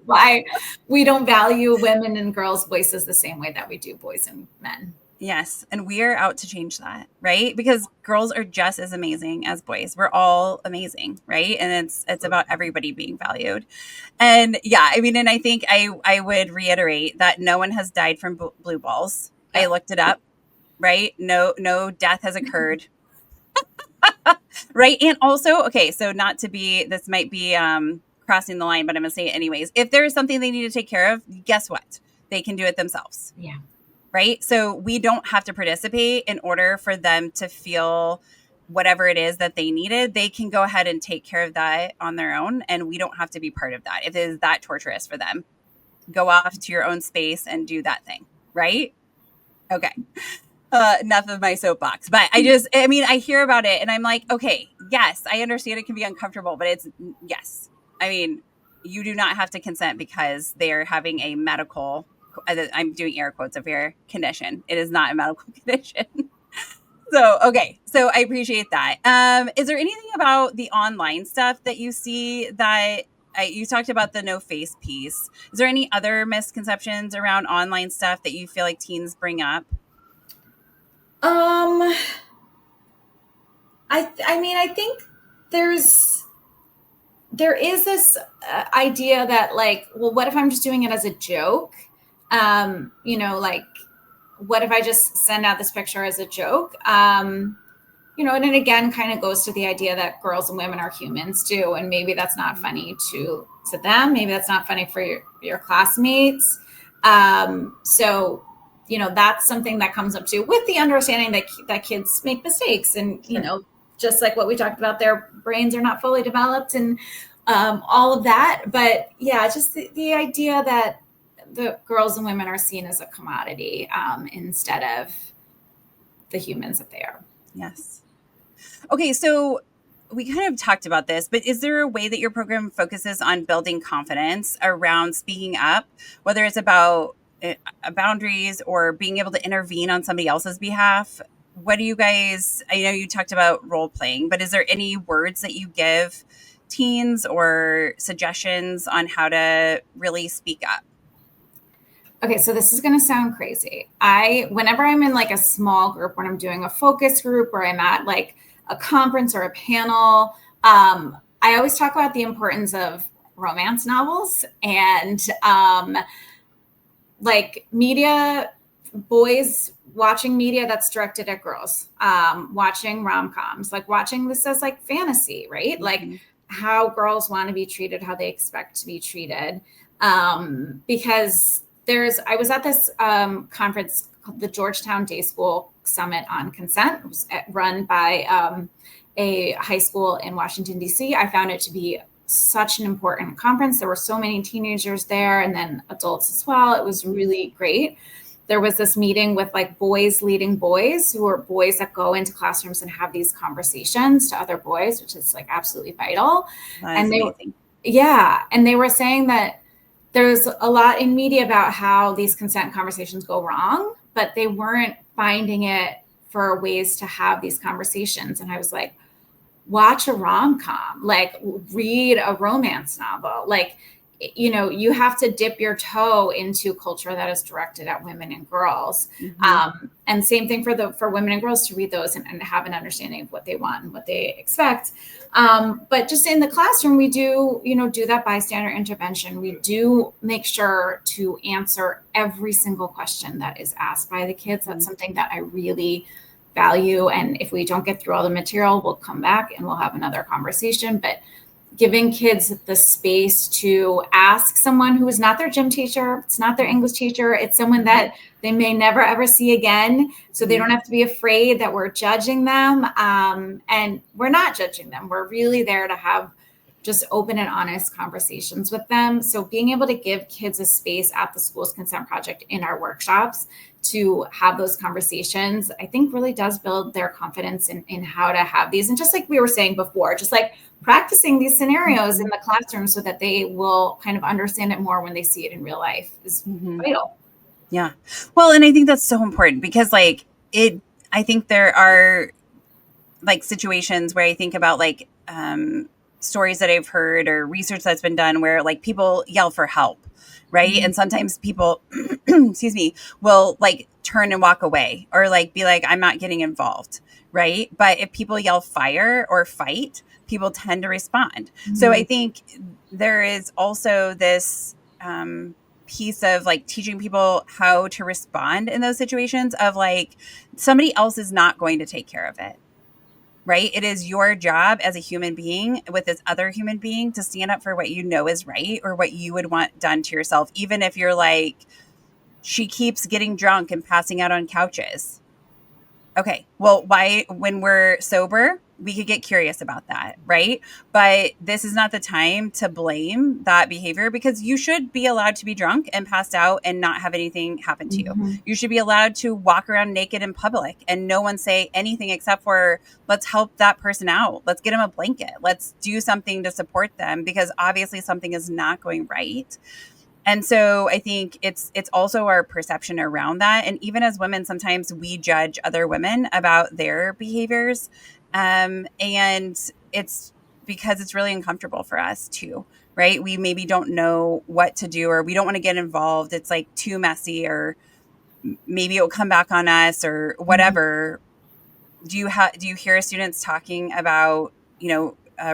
why we don't value women and girls' voices the same way that we do boys and men. Yes. And we are out to change that, right? Because girls are just as amazing as boys. We're all amazing, right? And it's about everybody being valued. And yeah, and I think I would reiterate that no one has died from blue balls. Yeah. I looked it up, right? No death has occurred. Right. And also, okay, so this might be crossing the line, but I'm going to say it anyways. If there is something they need to take care of, guess what? They can do it themselves. Yeah. Right. So we don't have to participate in order for them to feel whatever it is that they needed. They can go ahead and take care of that on their own. And we don't have to be part of that. If it is that torturous for them, go off to your own space and do that thing. Right. Okay. Enough of my soapbox. But I hear about it and I'm like, okay, yes, I understand it can be uncomfortable, but yes. You do not have to consent because they're having a medical, I'm doing air quotes of your condition. It is not a medical condition. So, okay. So I appreciate that. Is there anything about the online stuff that you see that you talked about the no face piece? Is there any other misconceptions around online stuff that you feel like teens bring up? I think there is this idea that, like, well, what if I'm just doing it as a joke? Like, what if I just send out this picture as a joke? And it again kind of goes to the idea that girls and women are humans too. And maybe that's not funny to them. Maybe that's not funny for your classmates. So, that's something that comes up too, with the understanding that kids make mistakes and, Sure. Just like what we talked about, their brains are not fully developed and all of that. But yeah, just the idea that the girls and women are seen as a commodity instead of the humans that they are. Yes. Okay, so we kind of talked about this, but is there a way that your program focuses on building confidence around speaking up, whether it's about boundaries or being able to intervene on somebody else's behalf? What do you guys, I know you talked about role playing, but is there any words that you give teens or suggestions on how to really speak up? Okay, so this is going to sound crazy. Whenever I'm in like a small group, when I'm doing a focus group or I'm at like a conference or a panel, I always talk about the importance of romance novels and like media, boys watching media that's directed at girls, watching rom-coms, like watching this as like fantasy, right? Mm-hmm. Like how girls want to be treated, how they expect to be treated. Because I was at this conference called the Georgetown Day School Summit on Consent. It was run by a high school in Washington, D.C. I found it to be such an important conference. There were so many teenagers there and then adults as well. It was really great. There was this meeting with like boys leading boys, who are boys that go into classrooms and have these conversations to other boys, which is like absolutely vital. And they were saying that there's a lot in media about how these consent conversations go wrong, but they weren't finding it for ways to have these conversations. And I was like, watch a rom-com, like read a romance novel. Like, you know, you have to dip your toe into culture that is directed at women and girls. Mm-hmm. And same thing for women and girls to read those and have an understanding of what they want and what they expect. But just in the classroom, we do that bystander intervention. We do make sure to answer every single question that is asked by the kids. That's something that I really value. And if we don't get through all the material, we'll come back and we'll have another conversation. But giving kids the space to ask someone who is not their gym teacher, it's not their English teacher, it's someone that they may never ever see again. So they don't have to be afraid that we're judging them. And we're not judging them. We're really there to have just open and honest conversations with them. So being able to give kids a space at the School's Consent Project in our workshops to have those conversations, I think really does build their confidence in how to have these. And just like we were saying before, just like practicing these scenarios in the classroom so that they will kind of understand it more when they see it in real life is vital. Yeah. Well, and I think that's so important because I think there are like situations where I think about like stories that I've heard or research that's been done where like people yell for help. Right. Mm-hmm. And sometimes people, excuse me, will like turn and walk away or like be like, I'm not getting involved. Right. But if people yell fire or fight, people tend to respond. Mm-hmm. So I think there is also this piece of like teaching people how to respond in those situations of like somebody else is not going to take care of it. Right. It is your job as a human being with this other human being to stand up for what you know is right or what you would want done to yourself. Even if you're like, she keeps getting drunk and passing out on couches. Okay. Well, why, when we're sober, we could get curious about that. Right. But this is not the time to blame that behavior because you should be allowed to be drunk and passed out and not have anything happen to you. You should be allowed to walk around naked in public and no one say anything except for let's help that person out. Let's get them a blanket. Let's do something to support them because obviously something is not going right. And so I think it's also our perception around that. And even as women, sometimes we judge other women about their behaviors. And it's because it's really uncomfortable for us too, right? We maybe don't know what to do or we don't want to get involved. It's like too messy or maybe it'll come back on us or whatever. Do you hear students talking about,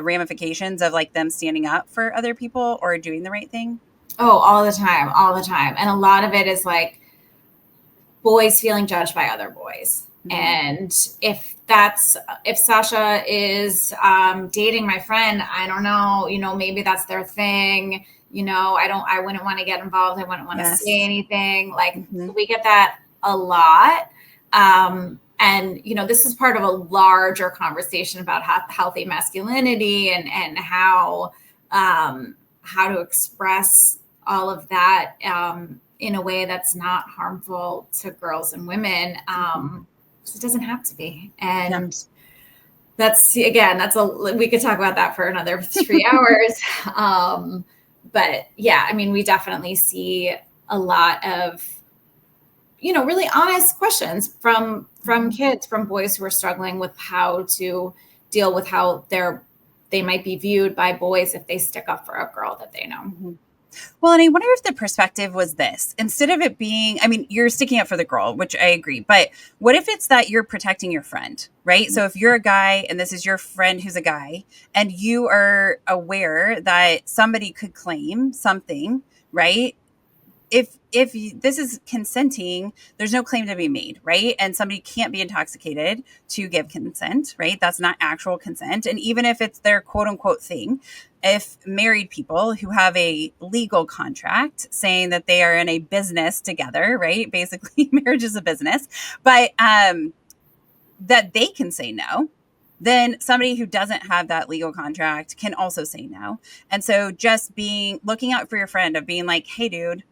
ramifications of like them standing up for other people or doing the right thing? Oh, all the time. And a lot of it is like boys feeling judged by other boys. Mm-hmm. And if Sasha is dating my friend, I don't know, maybe that's their thing. I wouldn't want to get involved. I wouldn't want to say anything. Like we get that a lot. And, this is part of a larger conversation about healthy masculinity and how to express all of that in a way that's not harmful to girls and women. It doesn't have to be. And we could talk about that for another 3 hours. But yeah, I mean, we definitely see a lot of, really honest questions from kids, from boys who are struggling with how to deal with how they might be viewed by boys if they stick up for a girl that they know. Mm-hmm. Well, and I wonder if the perspective was this, instead of it being, I mean, you're sticking up for the girl, which I agree, but what if it's that you're protecting your friend, right? Mm-hmm. So if you're a guy and this is your friend who's a guy and you are aware that somebody could claim something, right? If this is consenting, there's no claim to be made, right? And somebody can't be intoxicated to give consent, right? That's not actual consent. And even if it's their quote unquote thing, if married people who have a legal contract saying that they are in a business together, right? Basically, marriage is a business, but that they can say no, then somebody who doesn't have that legal contract can also say no. And so just looking out for your friend, of being like, hey, dude,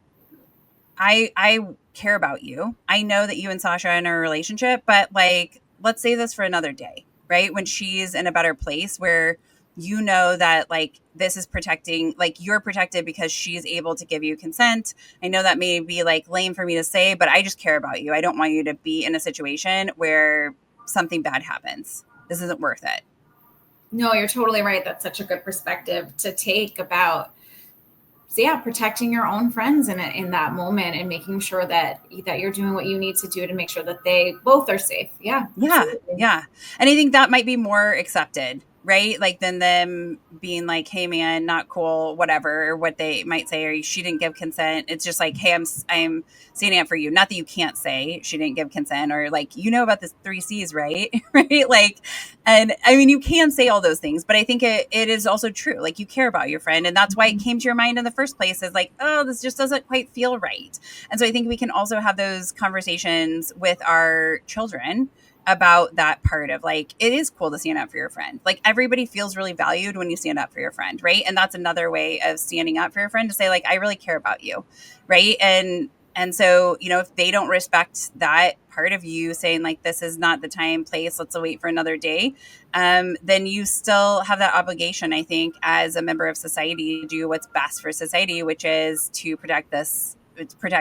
I care about you. I know that you and Sasha are in a relationship, but like, let's save this for another day, right? When she's in a better place where you know that like this is protecting, like you're protected because she's able to give you consent. I know that may be like lame for me to say, but I just care about you. I don't want you to be in a situation where something bad happens. This isn't worth it. No, you're totally right. That's such a good perspective to take about, protecting your own friends in that moment and making sure that you're doing what you need to do to make sure that they both are safe. Yeah. Absolutely. Yeah. And I think that might be more accepted, right? Like than them being like, hey man, not cool, whatever, or what they might say, or she didn't give consent. It's just like, hey, I'm standing up for you. Not that you can't say she didn't give consent, or like, about the 3 C's, right? Right. Like, and I mean, you can say all those things, but I think it is also true. Like you care about your friend. And that's why it came to your mind in the first place, is like, oh, this just doesn't quite feel right. And so I think we can also have those conversations with our children about that part of like, it is cool to stand up for your friend. Like everybody feels really valued when you stand up for your friend, right? And that's another way of standing up for your friend, to say like, I really care about you, right? And so, if they don't respect that part of you saying like, this is not the time, place, let's wait for another day, then you still have that obligation, I think, as a member of society, to do what's best for society, which is to protect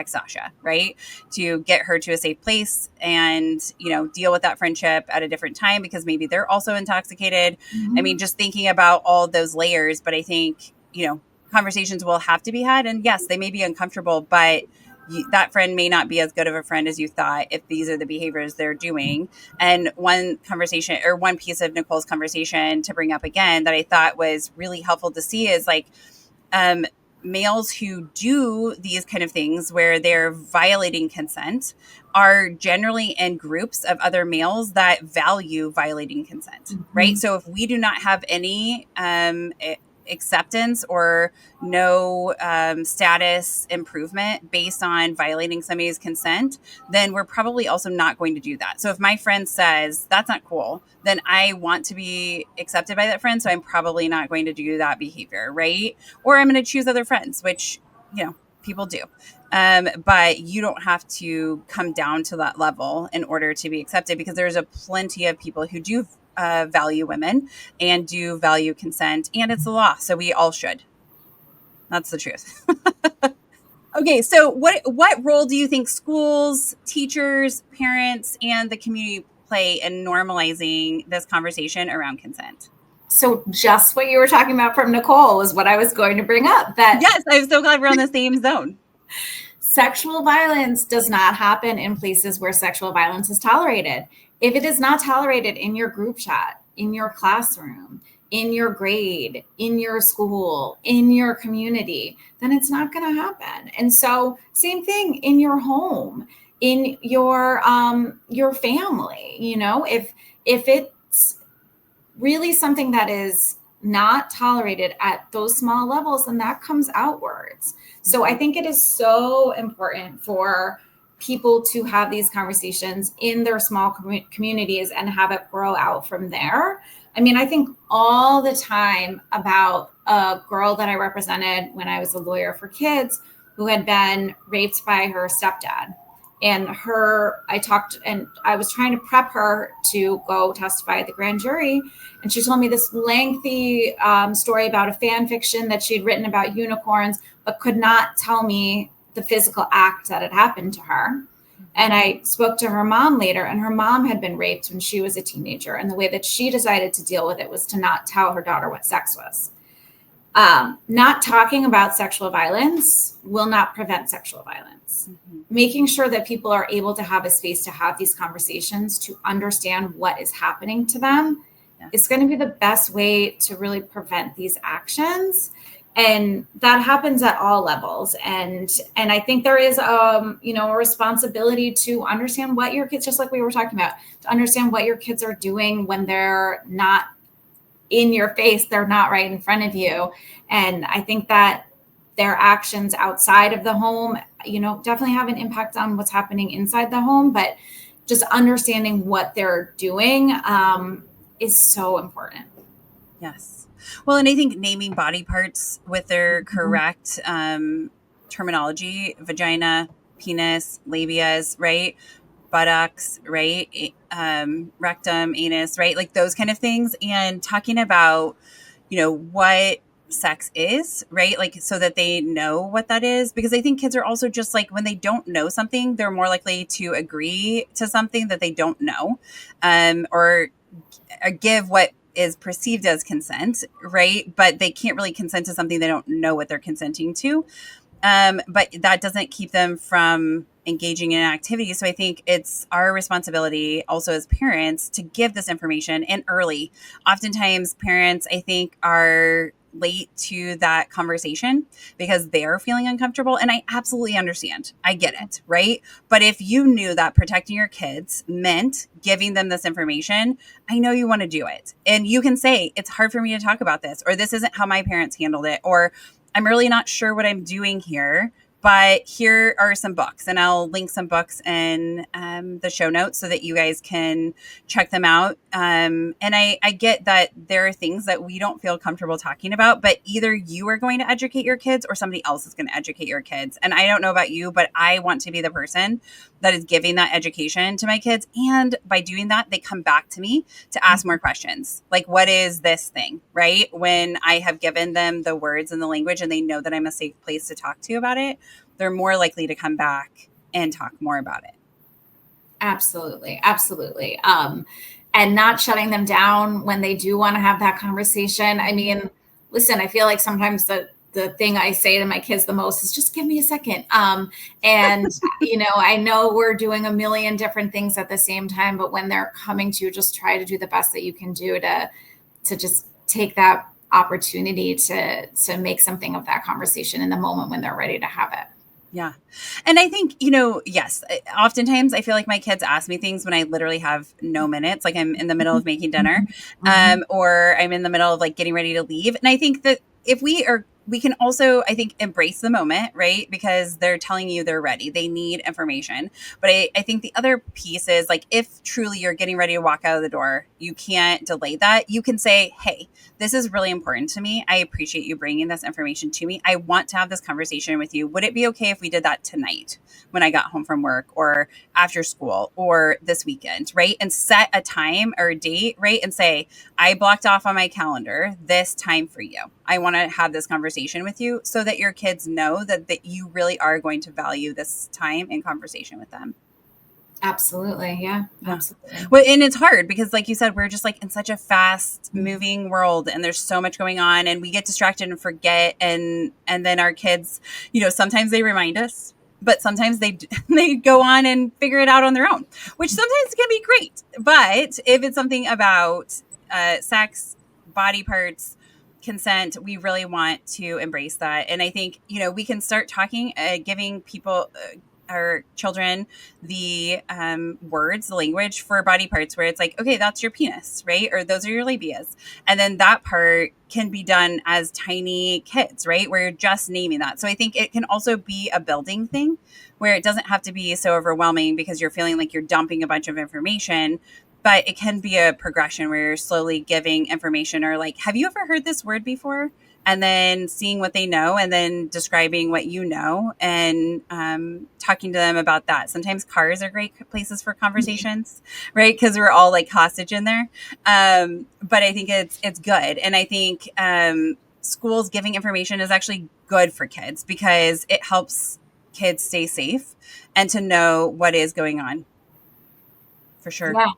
Sasha, right? To get her to a safe place and, deal with that friendship at a different time, because maybe they're also intoxicated. Mm-hmm. I mean, just thinking about all those layers, but I think, conversations will have to be had, and yes, they may be uncomfortable, but that friend may not be as good of a friend as you thought if these are the behaviors they're doing. And one conversation, or one piece of Nicole's conversation to bring up again, that I thought was really helpful to see, is like, males who do these kind of things where they're violating consent are generally in groups of other males that value violating consent, mm-hmm. right? So if we do not have any acceptance or no status improvement based on violating somebody's consent, then we're probably also not going to do that. So if my friend says that's not cool, then I want to be accepted by that friend, so I'm probably not going to do that behavior, right? Or I'm going to choose other friends, which people do. But you don't have to come down to that level in order to be accepted, because there's a plenty of people who do value women and do value consent, and it's the law, so we all should. That's the truth. Okay, so what role do you think schools, teachers, parents, and the community play in normalizing this conversation around consent? So just what you were talking about from Nicole is what I was going to bring up. That yes, I'm so glad we're on the same zone. Sexual violence does not happen in places where sexual violence is tolerated. If it is not tolerated in your group chat, in your classroom, in your grade, in your school, in your community, then it's not going to happen. And so same thing in your home, in your family, if it's really something that is not tolerated at those small levels, then that comes outwards. So I think it is so important for people to have these conversations in their small communities and have it grow out from there. I mean, I think all the time about a girl that I represented when I was a lawyer for kids who had been raped by her stepdad. And I was trying to prep her to go testify at the grand jury. And she told me this lengthy story about a fan fiction that she'd written about unicorns, but could not tell me the physical act that had happened to her. And I spoke to her mom later, and her mom had been raped when she was a teenager. And the way that she decided to deal with it was to not tell her daughter what sex was. Not talking about sexual violence will not prevent sexual violence. Mm-hmm. Making sure that people are able to have a space to have these conversations, to understand what is happening to them, is going to be the best way to really prevent these actions. And that happens at all levels. And I think there is, a responsibility to understand what your kids, just like we were talking about, to understand what your kids are doing when they're not in your face, they're not right in front of you. And I think that their actions outside of the home, definitely have an impact on what's happening inside the home, but just understanding what they're doing is so important. Yes. Well, and I think naming body parts with their correct terminology, vagina, penis, labias, right? Buttocks, right? Rectum, anus, right? Like those kind of things. And talking about, what sex is, right? Like so that they know what that is. Because I think kids are also just like, when they don't know something, they're more likely to agree to something that they don't know, or give what is perceived as consent, right? But they can't really consent to something they don't know what they're consenting to. But that doesn't keep them from engaging in activity. So I think it's our responsibility also as parents to give this information and early. Oftentimes parents, I think, are late to that conversation because they're feeling uncomfortable. And I absolutely understand. I get it, right? But if you knew that protecting your kids meant giving them this information, I know you want to do it. And you can say, it's hard for me to talk about this, or this isn't how my parents handled it, or I'm really not sure what I'm doing here, but here are some books, and I'll link some books in the show notes so that you guys can check them out. And I get that there are things that we don't feel comfortable talking about, but either you are going to educate your kids or somebody else is going to educate your kids. And I don't know about you, but I want to be the person that is giving that education to my kids. And by doing that, they come back to me to ask more questions. Like, what is this thing, right? When I have given them the words and the language and they know that I'm a safe place to talk to about it, they're more likely to come back and talk more about it. Absolutely. Absolutely. And not shutting them down when they do want to have that conversation. I mean, listen, I feel like sometimes the thing I say to my kids the most is just give me a second. And, I know we're doing a million different things at the same time, but when they're coming to you, just try to do the best that you can do to just take that opportunity to make something of that conversation in the moment when they're ready to have it. Yeah. And I think, yes, oftentimes I feel like my kids ask me things when I literally have no minutes, like I'm in the middle of making dinner, or I'm in the middle of like getting ready to leave. And I think that if we can also, I think, embrace the moment, right? Because they're telling you they're ready. They need information. But I think the other piece is like, if truly you're getting ready to walk out of the door, you can't delay that. You can say, hey, this is really important to me. I appreciate you bringing this information to me. I want to have this conversation with you. Would it be okay if we did that tonight when I got home from work or after school or this weekend, right? And set a time or a date, right? And say, I blocked off on my calendar this time for you. I want to have this conversation with you so that your kids know that you really are going to value this time and conversation with them. Absolutely. Yeah, absolutely. Well, and it's hard because like you said, we're just like in such a fast moving world and there's so much going on and we get distracted and forget. And then our kids, sometimes they remind us, but sometimes they go on and figure it out on their own, which sometimes can be great. But if it's something about sex, body parts, consent, we really want to embrace that. And I think, we can start talking, giving people, our children, the words, the language for body parts where it's like, okay, that's your penis, right? Or those are your labias. And then that part can be done as tiny kids, right? Where you're just naming that. So I think it can also be a building thing where it doesn't have to be so overwhelming because you're feeling like you're dumping a bunch of information. But it can be a progression where you're slowly giving information or like, have you ever heard this word before? and then seeing what they know and then describing what you know and talking to them about that. Sometimes cars are great places for conversations, right? Because we're all like hostage in there. But I think it's good. And I think schools giving information is actually good for kids because it helps kids stay safe and to know what is going on. For sure. Yeah,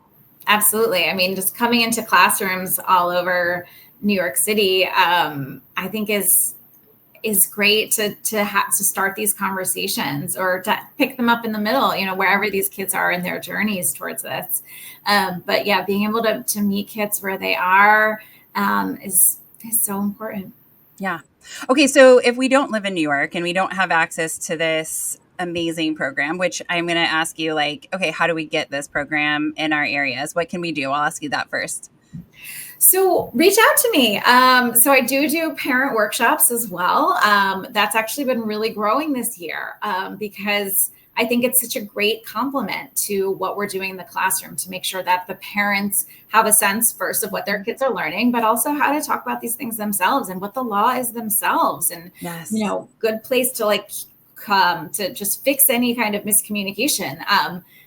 absolutely. I mean, just coming into classrooms all over New York City, I think is great to have to start these conversations or to pick them up in the middle, wherever these kids are in their journeys towards this. But yeah, being able to meet kids where they are is so important. Yeah. Okay. So if we don't live in New York and we don't have access to this amazing program, which I'm going to ask you like, okay, how do we get this program in our areas? What can we do? I'll ask you that first. So reach out to me. So I do parent workshops as well. That's actually been really growing this year because I think it's such a great complement to what we're doing in the classroom to make sure that the parents have a sense first of what their kids are learning, but also how to talk about these things themselves and what the law is themselves. And, good place to like come to just fix any kind of miscommunication.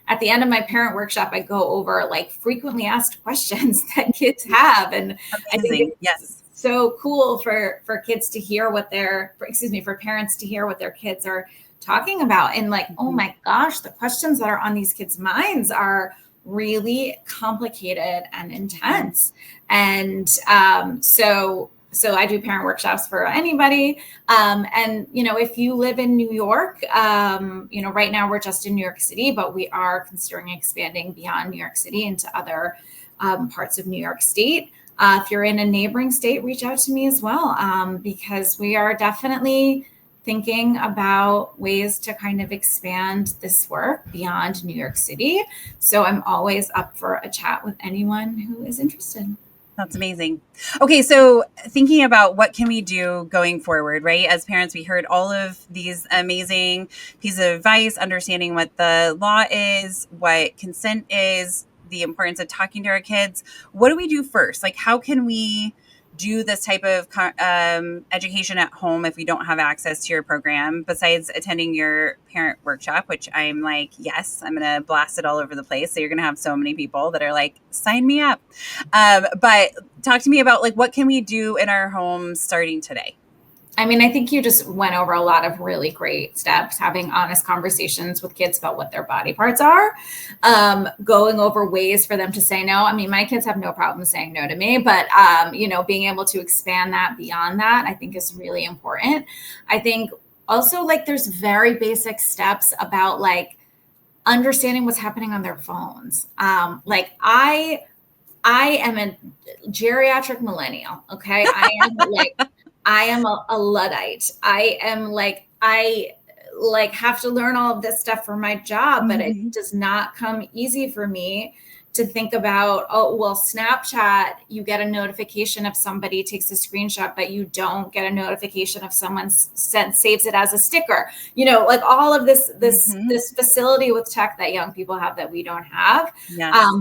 At the end of my parent workshop, I go over like frequently asked questions that kids have. And I think it's so cool for kids to hear what for parents to hear what their kids are talking about. And like, oh my gosh, the questions that are on these kids' minds are really complicated and intense. And so I do parent workshops for anybody. And, if you live in New York, right now we're just in New York City, but we are considering expanding beyond New York City into other parts of New York State. If you're in a neighboring state, reach out to me as well, because we are definitely thinking about ways to kind of expand this work beyond New York City. So I'm always up for a chat with anyone who is interested. That's amazing. Okay, so thinking about what can we do going forward, right? As parents, we heard all of these amazing pieces of advice, understanding what the law is, what consent is, the importance of talking to our kids. What do we do first? Like, how can we do this type of education at home if we don't have access to your program, besides attending your parent workshop, which I'm like, yes, I'm going to blast it all over the place. So you're going to have so many people that are like, sign me up. But talk to me about like, what can we do in our homes starting today? I mean, I think you just went over a lot of really great steps, having honest conversations with kids about what their body parts are, going over ways for them to say no. I mean, my kids have no problem saying no to me, but, being able to expand that beyond that, I think is really important. I think also like there's very basic steps about like understanding what's happening on their phones. Like I am a geriatric millennial. Okay. I am a Luddite. I have to learn all of this stuff for my job, but it does not come easy for me to think about, Snapchat, you get a notification if somebody takes a screenshot, but you don't get a notification if someone saves it as a sticker, like all of this facility with tech that young people have that we don't have. Yes.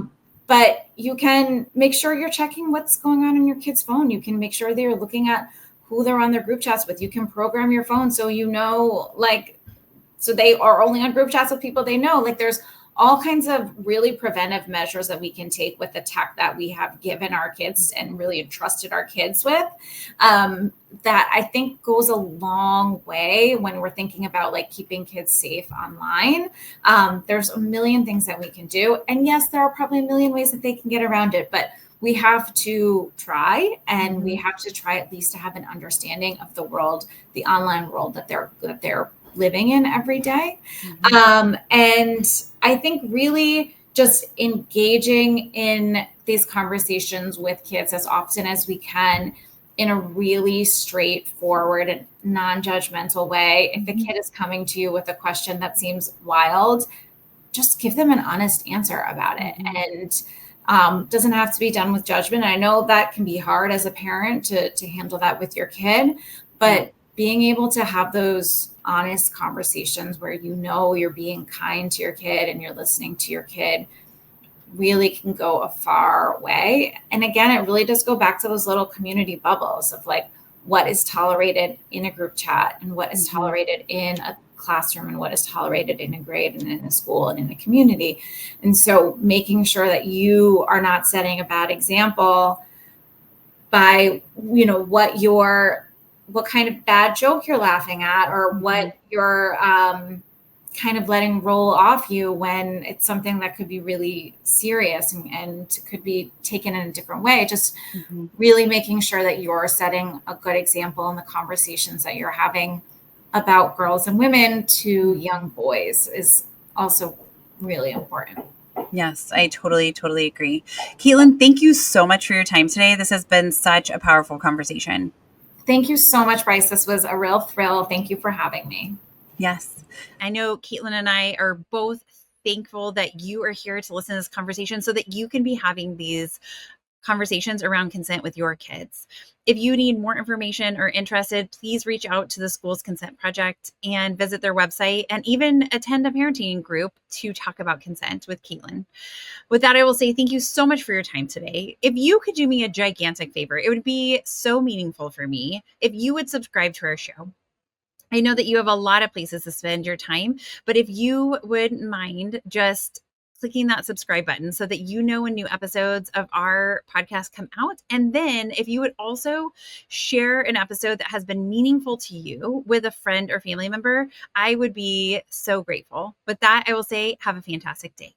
But you can make sure you're checking what's going on your kid's phone. You can make sure they're looking at who they're on their group chats with. You can program your phone so so they are only on group chats with people they know. Like there's all kinds of really preventive measures that we can take with the tech that we have given our kids and really entrusted our kids with, that I think goes a long way when we're thinking about like keeping kids safe online. There's a million things that we can do. And yes, there are probably a million ways that they can get around it, but we have to try, and we have to try at least to have an understanding of the world, the online world that they're living in every day. And I think really just engaging in these conversations with kids as often as we can in a really straightforward and non-judgmental way. If the kid is coming to you with a question that seems wild, just give them an honest answer about it. And doesn't have to be done with judgment. I know that can be hard as a parent to handle that with your kid, but being able to have those honest conversations where you're being kind to your kid and you're listening to your kid really can go a far way. And again, it really does go back to those little community bubbles of like, what is tolerated in a group chat and what is tolerated in a classroom and what is tolerated in a grade and in a school and in the community. And so making sure that you are not setting a bad example by, what kind of bad joke you're laughing at, or what you're kind of letting roll off you when it's something that could be really serious and could be taken in a different way. Just really making sure that you're setting a good example in the conversations that you're having about girls and women to young boys is also really important. Yes, I totally agree. Kaitlin, thank you so much for your time today. This has been such a powerful conversation. Thank you so much, Bryce. This was a real thrill. Thank you for having me. Yes. I know Kaitlin and I are both thankful that you are here to listen to this conversation so that you can be having these conversations around consent with your kids. If you need more information or interested, please reach out to the school's consent project and visit their website and even attend a parenting group to talk about consent with Kaitlin. With that, I will say thank you so much for your time today. If you could do me a gigantic favor, it would be so meaningful for me if you would subscribe to our show. I know that you have a lot of places to spend your time, but if you wouldn't mind just clicking that subscribe button so that you know when new episodes of our podcast come out. And then if you would also share an episode that has been meaningful to you with a friend or family member, I would be so grateful. With that, I will say have a fantastic day.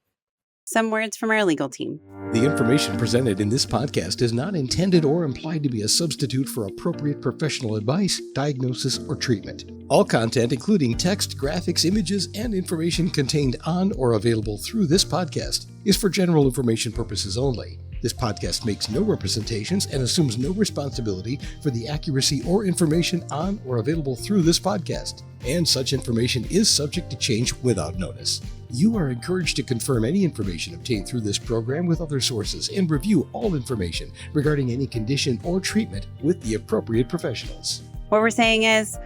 Some words from our legal team. The information presented in this podcast is not intended or implied to be a substitute for appropriate professional advice, diagnosis, or treatment. All content, including text, graphics, images, and information contained on or available through this podcast, is for general information purposes only. This podcast makes no representations and assumes no responsibility for the accuracy or information on or available through this podcast, and such information is subject to change without notice. You are encouraged to confirm any information obtained through this program with other sources and review all information regarding any condition or treatment with the appropriate professionals. What we're saying is,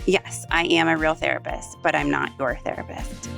yes, I am a real therapist, but I'm not your therapist.